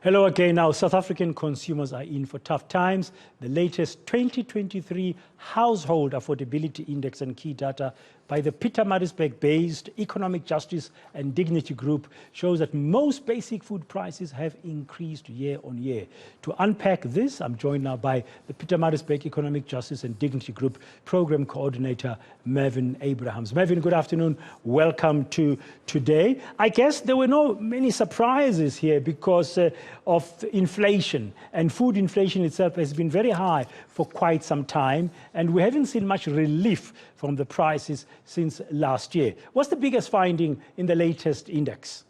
Hello again. Now, South African consumers are in for tough times. The latest 2023 Household Affordability Index and key data by the Pietermaritzburg-based Economic Justice and Dignity Group shows that most basic food prices have increased year on year. To unpack this, I'm joined now by the Pietermaritzburg Economic Justice and Dignity Group Program Coordinator, Mervyn Abrahams. Mervyn, good afternoon. Welcome to today. I guess there were not many surprises here because of inflation, and food inflation itself has been very high for quite some time, and we haven't seen much relief from the prices since last year. What's the biggest finding in the latest index?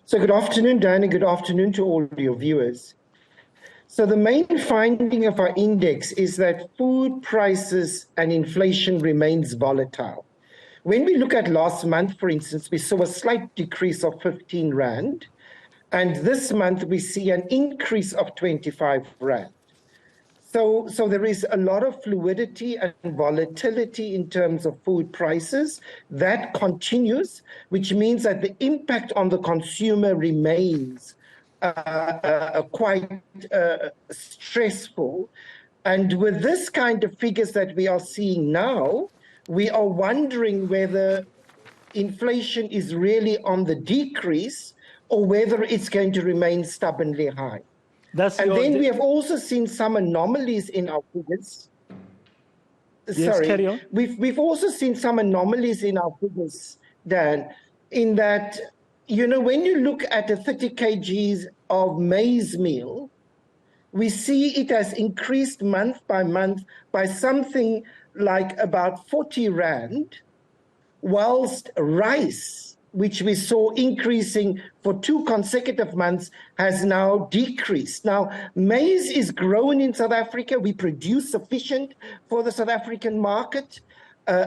So good afternoon, Dan, and good afternoon to all your viewers. So the main finding of our index is that food prices and inflation remains volatile. When we look at last month, for instance, we saw a slight decrease of 15 Rand, and this month we see an increase of 25 Rand. So there is a lot of fluidity and volatility in terms of food prices. That continues, which means that the impact on the consumer remains quite stressful. And with this kind of figures that we are seeing now, we are wondering whether inflation is really on the decrease or whether it's going to remain stubbornly high. Then we have also seen some anomalies in our figures. Yes, carry on. We've also seen some anomalies in our figures, Dan, in that, you know, when you look at the 30 kgs of maize meal, we see it has increased month by month by something like about 40 Rand, whilst rice, which we saw increasing for 2 consecutive months, has now decreased. Now, maize is grown in South Africa. We produce sufficient for the South African market.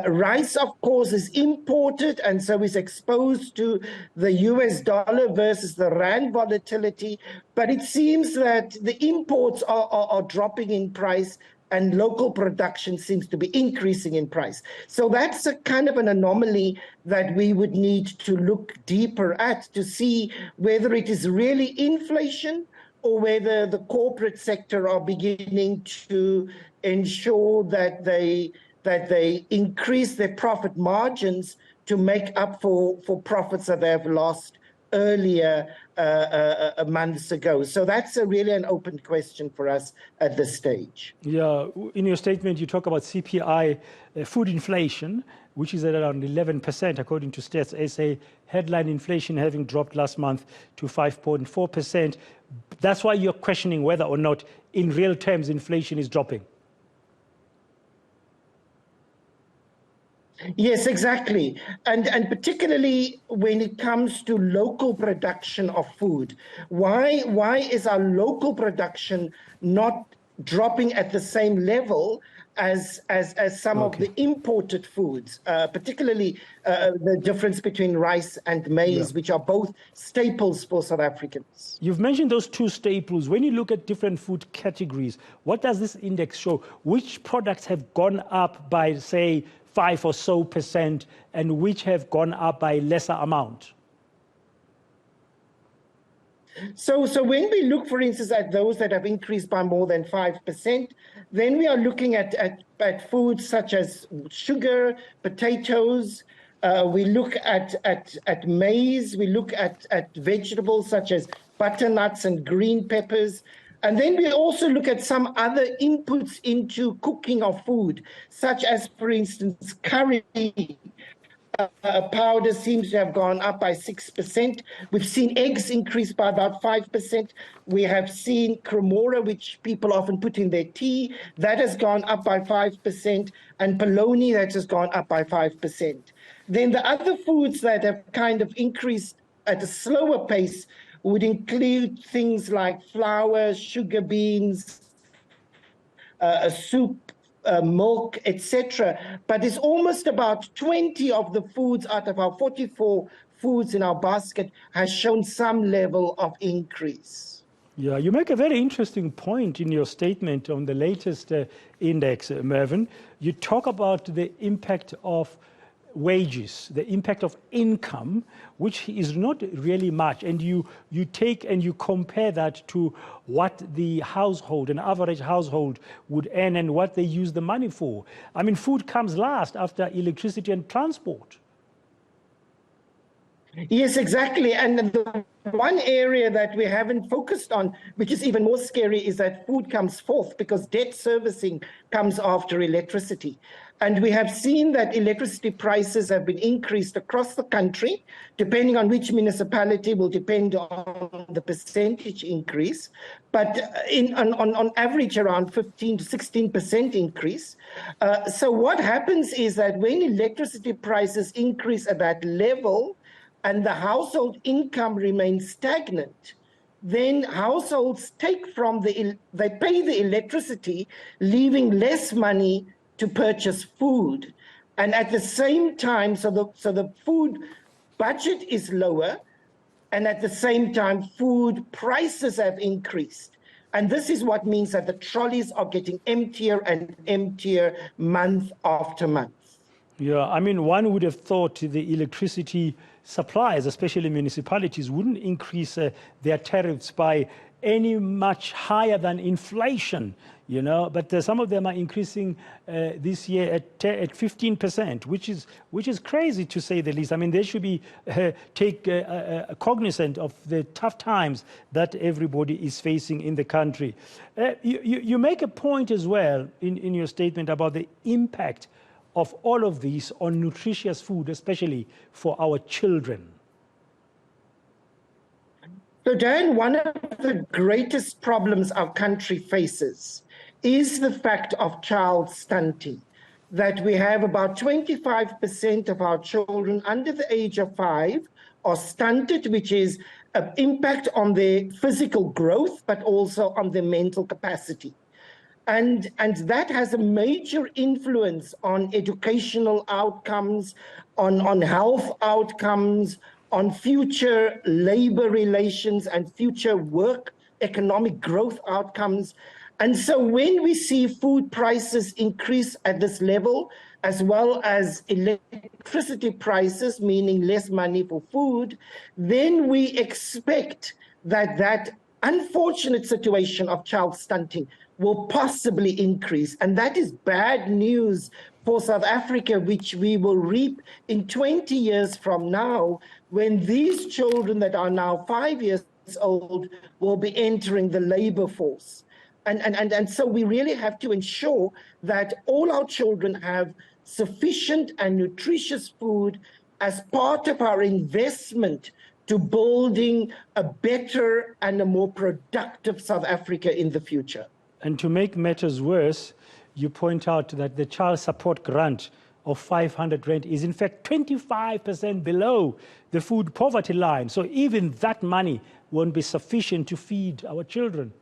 Rice, of course, is imported and so is exposed to the US dollar versus the Rand volatility. But it seems that the imports are dropping in price and local production seems to be increasing in price. So that's a kind of an anomaly that we would need to look deeper at to see whether it is really inflation or whether the corporate sector are beginning to ensure that they increase their profit margins to make up for profits that they have lost earlier months ago. So that's really an open question for us at this stage. Yeah, in your statement, you talk about CPI, food inflation, which is at around 11%, according to Stats SA, headline inflation having dropped last month to 5.4%. That's why you're questioning whether or not, in real terms, inflation is dropping. Yes, exactly. And particularly when it comes to local production of food, why is our local production not dropping at the same level as some of the imported foods, particularly the difference between rice and maize, which are both staples for South Africans? You've mentioned those two staples. When you look at different food categories, what does this index show? Which products have gone up by, say, 5% or so, and which have gone up by lesser amount? So when we look, for instance, at those that have increased by more than 5%, then we are looking at foods such as sugar, potatoes, we look at maize, we look at vegetables such as butternuts and green peppers. And then we also look at some other inputs into cooking of food, such as, for instance, curry powder seems to have gone up by 6%. We've seen eggs increase by about 5%. We have seen cremora, which people often put in their tea, that has gone up by 5%, and polony that has gone up by 5%. Then the other foods that have kind of increased at a slower pace would include things like flour, sugar beans, soup, milk, etc. But it's almost about 20 of the foods out of our 44 foods in our basket has shown some level of increase. Yeah, you make a very interesting point in your statement on the latest index, Mervyn. You talk about the impact of wages, the impact of income, which is not really much, and you take and you compare that to what the household, an average household would earn and what they use the money for. I mean, food comes last after electricity and transport. Yes, exactly. And the one area that we haven't focused on, which is even more scary, is that food comes fourth because debt servicing comes after electricity. And we have seen that electricity prices have been increased across the country, depending on which municipality will depend on the percentage increase, but on average around 15 to 16% increase. So what happens is that when electricity prices increase at that level, and the household income remains stagnant, then households take from they pay the electricity, leaving less money to purchase food. And at the same time, so the food budget is lower, and at the same time, food prices have increased. And this is what means that the trolleys are getting emptier and emptier month after month. Yeah, I mean, one would have thought the electricity suppliers, especially municipalities, wouldn't increase their tariffs by any much higher than inflation, you know, but some of them are increasing this year at 15%, which is crazy to say the least. I mean, they should be take cognizant of the tough times that everybody is facing in the country. You make a point as well in your statement about the impact of all of these on nutritious food, especially for our children. So, Dan, one of the greatest problems our country faces is the fact of child stunting, that we have about 25% of our children under the age of 5 are stunted, which is an impact on their physical growth, but also on their mental capacity. And that has a major influence on educational outcomes, on health outcomes, on future labor relations and future work economic growth outcomes. And so when we see food prices increase at this level, as well as electricity prices, meaning less money for food, then we expect that unfortunate situation of child stunting will possibly increase. And that is bad news for South Africa, which we will reap in 20 years from now, when these children that are now 5 years old will be entering the labor force. And so we really have to ensure that all our children have sufficient and nutritious food as part of our investment to building a better and a more productive South Africa in the future. And to make matters worse, you point out that the child support grant of 500 rand is in fact 25% below the food poverty line. So even that money won't be sufficient to feed our children.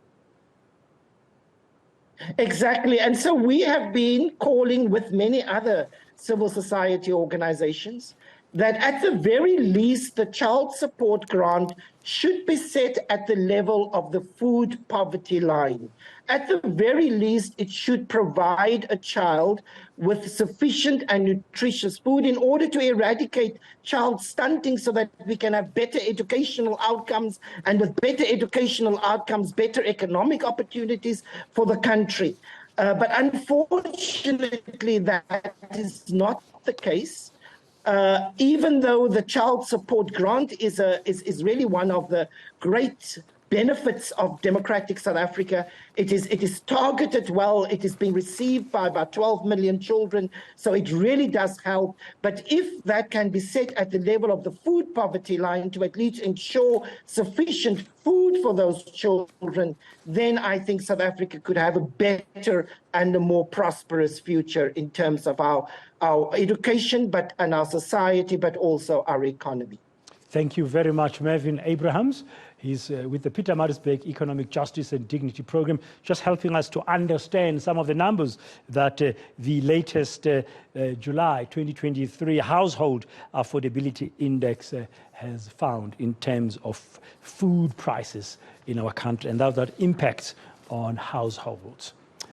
Exactly. And so we have been calling with many other civil society organizations that at the very least, the child support grant should be set at the level of the food poverty line. At the very least, it should provide a child with sufficient and nutritious food in order to eradicate child stunting so that we can have better educational outcomes, and with better educational outcomes, better economic opportunities for the country. But unfortunately, that is not the case. Even though the child support grant is really one of the great benefits of democratic South Africa, it is targeted well. It is being received by about 12 million children, so it really does help. But if that can be set at the level of the food poverty line to at least ensure sufficient food for those children, then I think South Africa could have a better and a more prosperous future in terms of our education, and our society, but also our economy. Thank you very much, Mervyn Abrahams. He's with the Pietermaritzburg Economic Justice and Dignity Program, just helping us to understand some of the numbers that the latest July 2023 Household Affordability Index has found in terms of food prices in our country, and that impacts on households.